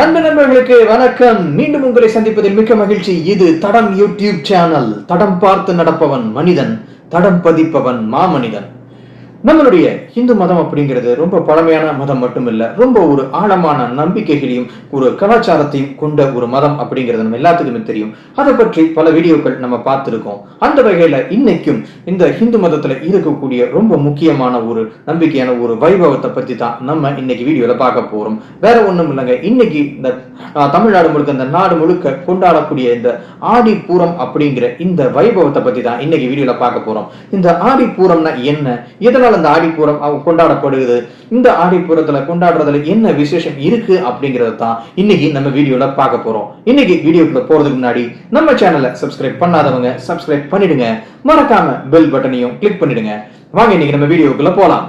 அன்பு நண்பர்களுக்கு வணக்கம். மீண்டும் உங்களை சந்திப்பதில் மிக்க மகிழ்ச்சி. இது தடம் யூடியூப் சேனல். தடம் பார்த்து நடப்பவன் மனிதன், தடம் பதிப்பவன் மாமனிதன். நம்மளுடைய இந்து மதம் அப்படிங்கிறது ரொம்ப பழமையான மதம் மட்டுமில்ல, ரொம்ப ஒரு ஆழமான நம்பிக்கைகளையும் ஒரு கலாச்சாரத்தையும் கொண்ட ஒரு மதம் அப்படிங்கிறது நம்ம எல்லாத்துக்குமே தெரியும். அதை பற்றி பல வீடியோக்கள் நம்ம பார்த்திருக்கோம். அந்த வகையில இன்னைக்கும் இந்த இந்து மதத்துல இருக்கக்கூடிய ரொம்ப முக்கியமான ஒரு நம்பிக்கையான ஒரு வைபவத்தை பத்தி தான் நம்ம இன்னைக்கு வீடியோல பார்க்க போறோம். வேற ஒண்ணும் இல்லைங்க, இன்னைக்கு இந்த தமிழ்நாடு முழுக்க, இந்த நாடு முழுக்க கொண்டாடக்கூடிய இந்த ஆடி பூரம் அப்படிங்கிற இந்த வைபவத்தை பத்தி தான் இன்னைக்கு வீடியோல பார்க்க போறோம். இந்த ஆடி பூரம்னா என்ன, எதனால இந்த ஆடிப்பூரம் கொண்டாடப்படுகிறது, இந்த ஆடிப்பூரத்துல கொண்டாடுறதுல என்ன விசேஷம் இருக்கு அப்படிங்கறது தான் இன்னைக்கு நம்ம வீடியோல பார்க்க போறோம். இன்னைக்கு வீடியோக்குள்ள போறதுக்கு முன்னாடி நம்ம சேனலை சப்ஸ்கிரைப் பண்ணாதவங்க சப்ஸ்கிரைப் பண்ணிடுங்க, மறக்காம பெல் பட்டனையும் கிளிக் பண்ணிடுங்க. வாங்க இன்னைக்கு நம்ம வீடியோக்குள்ள போலாம்.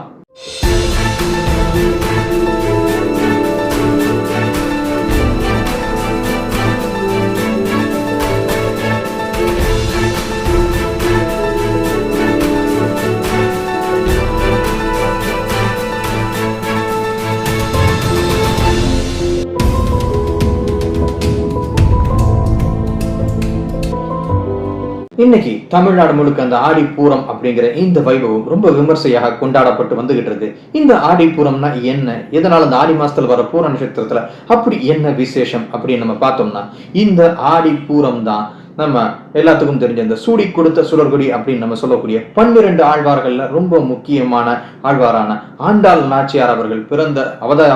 இன்னைக்கு தமிழ்நாடு முழுக்க அந்த ஆடிப்பூரம் அப்படிங்கிற இந்த வைபவம் ரொம்ப விமர்சையாக கொண்டாடப்பட்டு வந்துகிட்டு இருக்கு. இந்த ஆடிப்பூரம்னா என்ன, எதனால இந்த ஆடி மாசத்துல வர பூர நட்சத்திரத்துல அப்படி என்ன விசேஷம் அப்படின்னு நம்ம பார்த்தோம்னா, இந்த ஆடிப்பூரம் தான் நம்ம எல்லாத்துக்கும் தெரிஞ்ச இந்த சூடி கொடுத்த சுடர்கொடி அப்படின்னு நம்ம சொல்லக்கூடிய 12 ஆழ்வார்கள்ல ரொம்ப முக்கியமான ஆழ்வாரான ஆண்டாள் நாச்சியார் அவர்கள்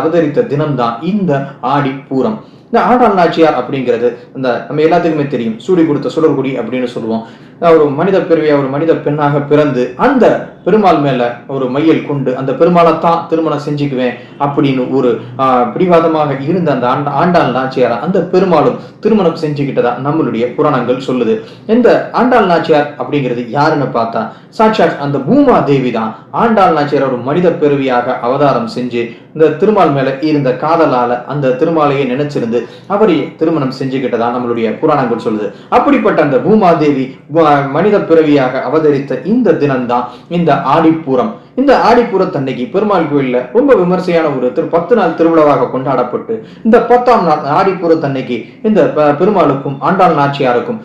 அவதரித்த தினம்தான் இந்த ஆடிப்பூரம். இந்த ஆண்டாள் நாச்சியார் அப்படிங்கிறது இந்த நம்ம எல்லாத்துக்குமே தெரியும், சூடி கொடுத்த சுடர்குடி அப்படின்னு சொல்லுவோம். ஒரு மனித பிறவியா ஒரு மனித பெண்ணாக பிறந்து அந்த பெருமாள் மேல ஒரு மையல் கொண்டு அந்த பெருமாளை தான் திருமணம் செஞ்சுக்குவேன் அப்படின்னு ஒரு பிடிவாதமாக இருந்த அந்த ஆண்டாள் நாச்சியார் அந்த பெருமாளும் திருமணம் செஞ்சுக்கிட்டதா நம்மளுடைய புராணங்கள் சொல்லுது. இந்த ஆண்டாள் நாச்சியார் அப்படிங்கிறது யாருன்னு பார்த்தா சாட்சாத் அந்த பூமா தேவி தான். ஆண்டாள் நாச்சியார் ஒரு மனித பிறவியாக அவதாரம் செஞ்சு இந்த திருமால் மேல இருந்த காதலால அந்த திருமாலையே நினைச்சிருந்து அவரையே திருமணம் செஞ்சுக்கிட்டதா நம்மளுடைய புராணங்கள் சொல்லுது. அப்படிப்பட்ட அந்த பூமாதேவி மனித பிறவியாக அவதரித்த இந்த தினம்தான் இந்த ஆடிப்பூரம். இந்த ஆடிப்பூரத்தன்னைக்கு பெருமாள் கோயில்ல ரொம்ப விமர்சையான ஒரு 10 நாள் திருவிழாவாக கொண்டாடப்பட்டு இந்த 10ஆம் நாள் ஆடிப்பூரத்தன்னைக்கு இந்த பெருமாளுக்கும் ஆண்டாள் நாச்சியாருக்கும்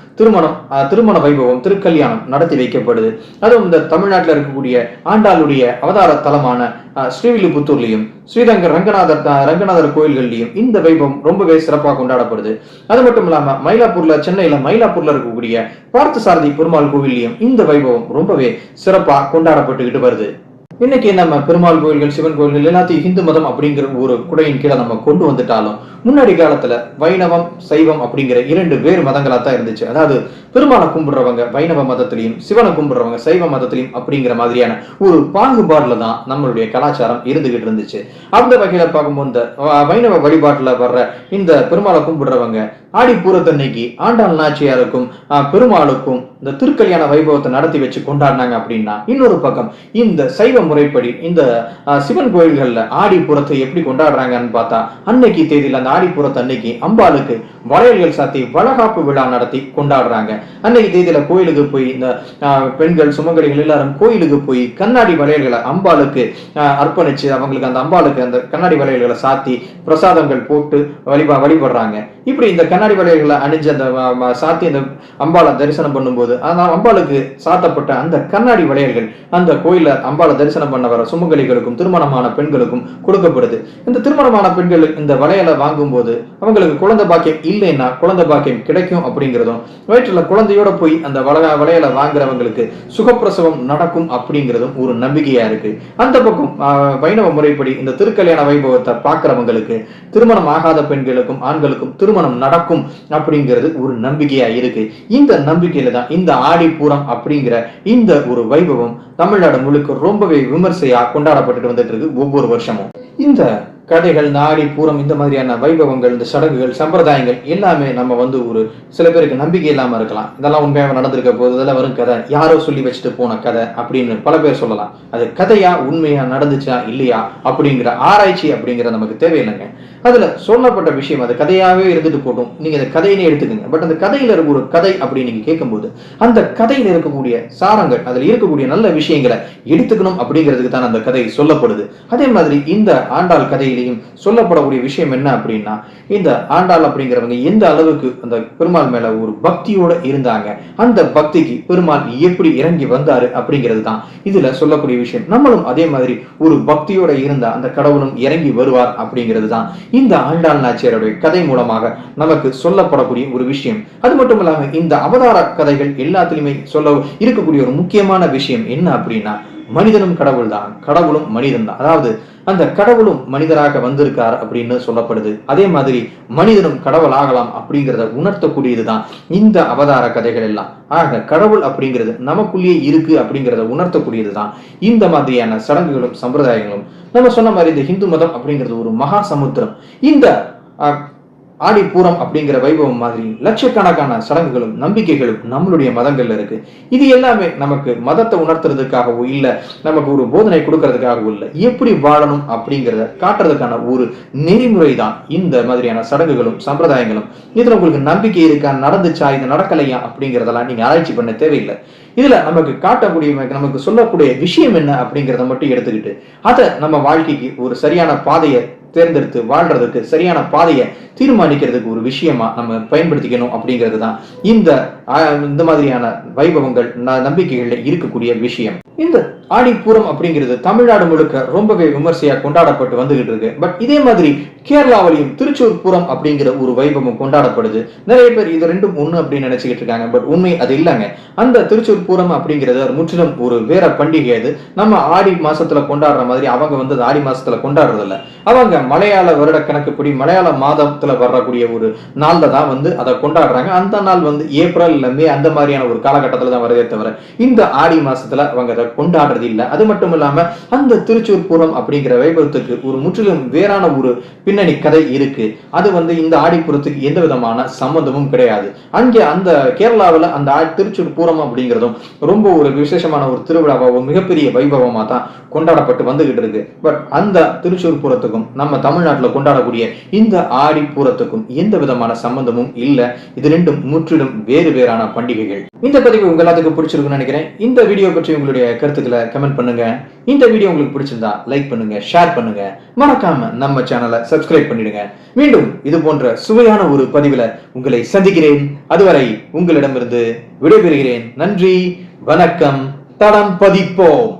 திருமண வைபவம், திருக்கல்யாணம் நடத்தி வைக்கப்படுது. அதுவும் இந்த தமிழ்நாட்டில் இருக்கக்கூடிய ஆண்டாளுடைய அவதார தலமான ஸ்ரீவில்லிபுத்தூர்லயும் ஸ்ரீரங்க ரங்கநாதர் கோயில்கள்லயும் இந்த வைபவம் ரொம்பவே சிறப்பாக கொண்டாடப்படுது. அது மட்டும் இல்லாம சென்னையில மயிலாப்பூர்ல இருக்கக்கூடிய பார்த்தசாரதி பெருமாள் கோவில்லையும் இந்த வைபவம் ரொம்பவே சிறப்பா கொண்டாடப்பட்டுக்கிட்டு வருது. இன்னைக்கு நம்ம பெருமாள் கோயில்கள், சிவன் கோயில்கள் எல்லாத்தையும் இந்து மதம் அப்படிங்கிற ஒரு குடையின் கீழே நம்ம கொண்டு வந்துட்டாலும், முன்னாடி காலத்துல வைணவம் சைவம் அப்படிங்கிற 2 வேறு மதங்களா தான் இருந்துச்சு. அதாவது பெருமாளை கும்பிடுறவங்க வைணவ மதத்திலையும், சிவனை கும்பிடுறவங்க சைவ மதத்திலையும் அப்படிங்கிற மாதிரியான ஒரு பாகுபாடுல தான் நம்மளுடைய கலாச்சாரம் இருந்துகிட்டு இருந்துச்சு. அந்த வகையில பார்க்கும்போது இந்த வைணவ வழிபாட்டுல வர்ற இந்த பெருமாளை கும்பிடுறவங்க ஆடிப்பூரத்தன்னைக்கு ஆண்டாள் நாச்சியாருக்கும் பெருமாளுக்கும் இந்த திருக்கல்யாண வைபவத்தை நடத்தி வச்சு கொண்டாடினாங்க அப்படின்னா, இன்னொரு பக்கம் இந்த சைவ முறைப்படி இந்த சிவன் கோயில்கள்ல ஆடிப்பூரத்தை எப்படி கொண்டாடுறாங்கன்னு பார்த்தா, அன்னைக்கு தேதியில அந்த ஆடிப்பூரத்தை அன்னைக்கு அம்பாளுக்கு வளையல்கள் சாத்தி வளகாப்பு விழா நடத்தி கொண்டாடுறாங்க. அன்னைக்கு தேதியில கோயிலுக்கு போய் இந்த பெண்கள் சுமங்கலிகள் எல்லாரும் கோயிலுக்கு போய் கண்ணாடி வளையல்களை அம்பாளுக்கு அர்ப்பணிச்சு அவங்களுக்கு அந்த அம்பாளுக்கு அந்த கண்ணாடி வளையல்களை சாத்தி பிரசாதங்கள் போட்டு வழிபடுறாங்க. இப்படி இந்த கண்ணாடி வளையல்களை அணிஞ்சு அந்த சாத்தி அந்த அம்பாளை தரிசனம் பண்ணும்போது அம்பாளுக்கு சாத்தப்பட்ட அந்த கண்ணாடி வளையல்கள் அந்த கோயில அம்பாளை தரிசனம் பண்ண வர சுமங்கலிகளுக்கும் திருமணமான பெண்களுக்கும் கொடுக்கப்படுது. இந்த திருமணமான பெண்கள் இந்த வளையலை வாங்கும் போது அவங்களுக்கு குழந்தை பாக்கியம் இல்லைன்னா குழந்தை பாக்கியம் கிடைக்கும் அப்படிங்கிறதும், வயிற்றுல குழந்தையோட போய் அந்த வளையலை வாங்குறவங்களுக்கு சுகப்பிரசவம் நடக்கும் அப்படிங்கிறதும் ஒரு நம்பிக்கையா இருக்கு. அந்த பக்கம் வைணவ முறைப்படி இந்த திருக்கல்யாண வைபவத்தை பார்க்கிறவங்களுக்கு திருமணம் ஆகாத பெண்களுக்கும் ஆண்களுக்கும் திருமணம் நடக்கும் அப்படிங்கிறது ஒரு நம்பிக்கையா இருக்கு. இந்த நம்பிக்கையில தான் இந்த ஆடிப்பூரம் அப்படிங்கிற இந்த ஒரு வைபவம் தமிழ்நாடு முழுக்க ரொம்பவே விமர்சையா கொண்டாடப்பட்டு வந்துட்டு இருக்கு ஒவ்வொரு வருஷமும். இந்த கதைகள், நாடி பூரம், இந்த மாதிரியான வைபவங்கள், இந்த சடங்குகள், சம்பிரதாயங்கள் எல்லாமே நம்ம ஒரு சில பேருக்கு நம்பிக்கை இல்லாம இருக்கலாம். இதெல்லாம் உண்மையாக நடந்திருக்க போது, இதெல்லாம் வரும் கதை, யாரோ சொல்லி வச்சுட்டு போன கதை அப்படின்னு பல பேர் சொல்லலாம். அது கதையா உண்மையா நடந்துச்சா இல்லையா அப்படிங்கிற ஆராய்ச்சி அப்படிங்கிற நமக்கு தேவையில்லைங்க. அதுல சொல்லப்பட்ட விஷயம் அது கதையாவே இருந்துட்டு போட்டும், நீங்க அந்த கதையினே எடுத்துக்கங்க. பட் அந்த கதையில இருக்க ஒரு கதை அப்படின்னு நீங்க கேட்கும்போது அந்த கதையில இருக்கக்கூடிய சாரங்கள், அதுல இருக்கக்கூடிய நல்ல விஷயங்களை எடுத்துக்கணும் அப்படிங்கிறதுக்கு தான் அந்த கதை சொல்லப்படுது. அதே மாதிரி இந்த ஆண்டாள் கதையில கதையிலையும் சொல்லப்படக்கூடிய விஷயம் என்ன அப்படின்னா, இந்த ஆண்டாள் அப்படிங்கிறவங்க எந்த அளவுக்கு அந்த பெருமாள் மேல ஒரு பக்தியோட இருந்தாங்க, அந்த பக்திக்கு பெருமாள் எப்படி இறங்கி வந்தாரு அப்படிங்கிறது தான் இதுல சொல்லக்கூடிய விஷயம். நம்மளும் அதே மாதிரி ஒரு பக்தியோட இருந்தா அந்த கடவுளும் இறங்கி வருவார் அப்படிங்கிறது தான் இந்த ஆண்டாள் நாச்சியாருடைய கதை மூலமாக நமக்கு சொல்லப்படக்கூடிய ஒரு விஷயம். அது மட்டும் இல்லாம இந்த அவதார கதைகள் எல்லாத்திலுமே சொல்ல இருக்கக்கூடிய ஒரு முக்கியமான விஷயம் என்ன அப்படின்னா, மனிதனும் கடவுள் தான், கடவுளும் மனிதன் தான். அதாவது அந்த கடவுளும் மனிதராக வந்திருக்கார் அப்படின்னு சொல்லப்படுது. அதே மாதிரி மனிதனும் கடவுள் ஆகலாம் அப்படிங்கிறத உணர்த்தக்கூடியதுதான் இந்த அவதார கதைகள் எல்லாம். ஆக கடவுள் அப்படிங்கிறது நமக்குள்ளேயே இருக்கு அப்படிங்கிறத உணர்த்தக்கூடியதுதான் இந்த மாதிரியான சடங்குகளும் சம்பிரதாயங்களும். நம்ம சொன்ன மாதிரி இந்த ஹிந்து மதம் அப்படிங்கிறது ஒரு மகா சமுத்திரம். இந்த ஆடிப்பூரம் அப்படிங்கிற வைபவம் மாதிரி லட்சக்கணக்கான சடங்குகளும் நம்பிக்கைகளும் நம்மளுடைய மதங்கள்ல இருக்கு. இது எல்லாமே நமக்கு மதத்தை உணர்த்துறதுக்காகவோ இல்ல நமக்கு ஒரு போதனை கொடுக்கறதுக்காகவோ இல்ல, எப்படி வாழணும் அப்படிங்கிறத காட்டுறதுக்கான ஒரு நெறிமுறை தான் இந்த மாதிரியான சடங்குகளும் சம்பிரதாயங்களும். இதுல உங்களுக்கு நம்பிக்கை இருக்கா, நடந்துச்சா, இது நடக்கலையா அப்படிங்கிறதெல்லாம் நீங்க ஆராய்ச்சி பண்ண தேவையில்லை. இதுல நமக்கு காட்டக்கூடிய நமக்கு சொல்லக்கூடிய விஷயம் என்ன அப்படிங்கிறத மட்டும் எடுத்துக்கிட்டு அதை நம்ம வாழ்க்கைக்கு ஒரு சரியான பாதையை தேர்ந்தெடுத்து வாழ்றதுக்கு, சரியான பாதையை தீர்மானிக்கிறதுக்கு ஒரு விஷயமா நம்ம பயன்படுத்திக்கணும் அப்படிங்கிறது தான் இந்த மாதிரியான வைபவங்கள் நம்பிக்கைகள்ல இருக்கக்கூடிய விஷயம். இந்த ஆடிப்பூரம் அப்படிங்கிறது தமிழ்நாடு முழுக்க ரொம்பவே விமர்சையா கொண்டாடப்பட்டு வந்துகிட்டு இருக்கு. பட் இதே மாதிரி கேரளாவிலையும் திருச்சூர் பூரம் அப்படிங்கிற ஒரு வைபவம் கொண்டாடப்படுது. நிறைய பேர் இது ரெண்டும் ஒண்ணு அப்படின்னு நினைச்சுக்கிட்டு இருக்காங்க. பட் உண்மை அது இல்லைங்க. அந்த திருச்சூர் பூரம் அப்படிங்கிறது முற்றிலும் ஒரு வேற பண்டிகை. அது நம்ம ஆடி மாசத்துல கொண்டாடுற மாதிரி அவங்க வந்து ஆடி மாசத்துல கொண்டாடுறது இல்ல. அவங்க மலையாள வருட கணக்குப்படி மலையாள மாதத்துல வரக்கூடிய ஒரு நாள்ல தான் வந்து அதை கொண்டாடுறாங்க. அந்த நாள் வந்து ஏப்ரல் இல்ல மே அந்த மாதிரியான ஒரு காலகட்டத்துல தான் வருதே தவிர இந்த ஆடி மாசத்துல அவங்க அதை கொண்டாடுறது இல்லை. அது மட்டும் இல்லாம அந்த திருச்சூர் பூரம் அப்படிங்கிற வைபவத்துக்கு ஒரு முற்றிலும் வேறான ஒரு பின்னணி கதை இருக்கு. அது வந்து இந்த ஆடிப்புறத்துக்கு எந்த விதமான சம்பந்தமும் கிடையாது. அங்கே அந்த கேரளாவில் அந்த திருச்சூர் பூரம் அப்படிங்கிறதும் ரொம்ப ஒரு விசேஷமான ஒரு திருவிழாவாகவும் மிகப்பெரிய வைபவமா தான் கொண்டாடப்பட்டு வந்துகிட்டு இருக்கு. பட் அந்த திருச்சூர் பூரத்துக்கும் நம்ம தமிழ்நாட்டில் கொண்டாடக்கூடிய இந்த ஆடிப்பூரத்துக்கும் எந்த விதமான சம்பந்தமும் இல்லை. இது ரெண்டும் முற்றிலும் வேறு வேறான பண்டிகைகள். இந்த பதிவு உங்க எல்லாத்துக்கும் பிடிச்சிருக்குன்னு நினைக்கிறேன். இந்த வீடியோ பற்றி உங்களுடைய கருத்துக்களை கமெண்ட் பண்ணுங்க. இந்த வீடியோ உங்களுக்கு பிடிச்சிருந்தா லைக் பண்ணுங்க, ஷேர் பண்ணுங்க, மறக்காம நம்ம சேனலை சப்ஸ்கிரைப் பண்ணிடுங்க. மீண்டும் இது போன்ற சுவையான ஒரு பதிவுல உங்களை சந்திக்கிறேன். அதுவரை உங்களிடமிருந்து விடைபெறுகிறேன். நன்றி, வணக்கம். தடம் பதிப்போம்.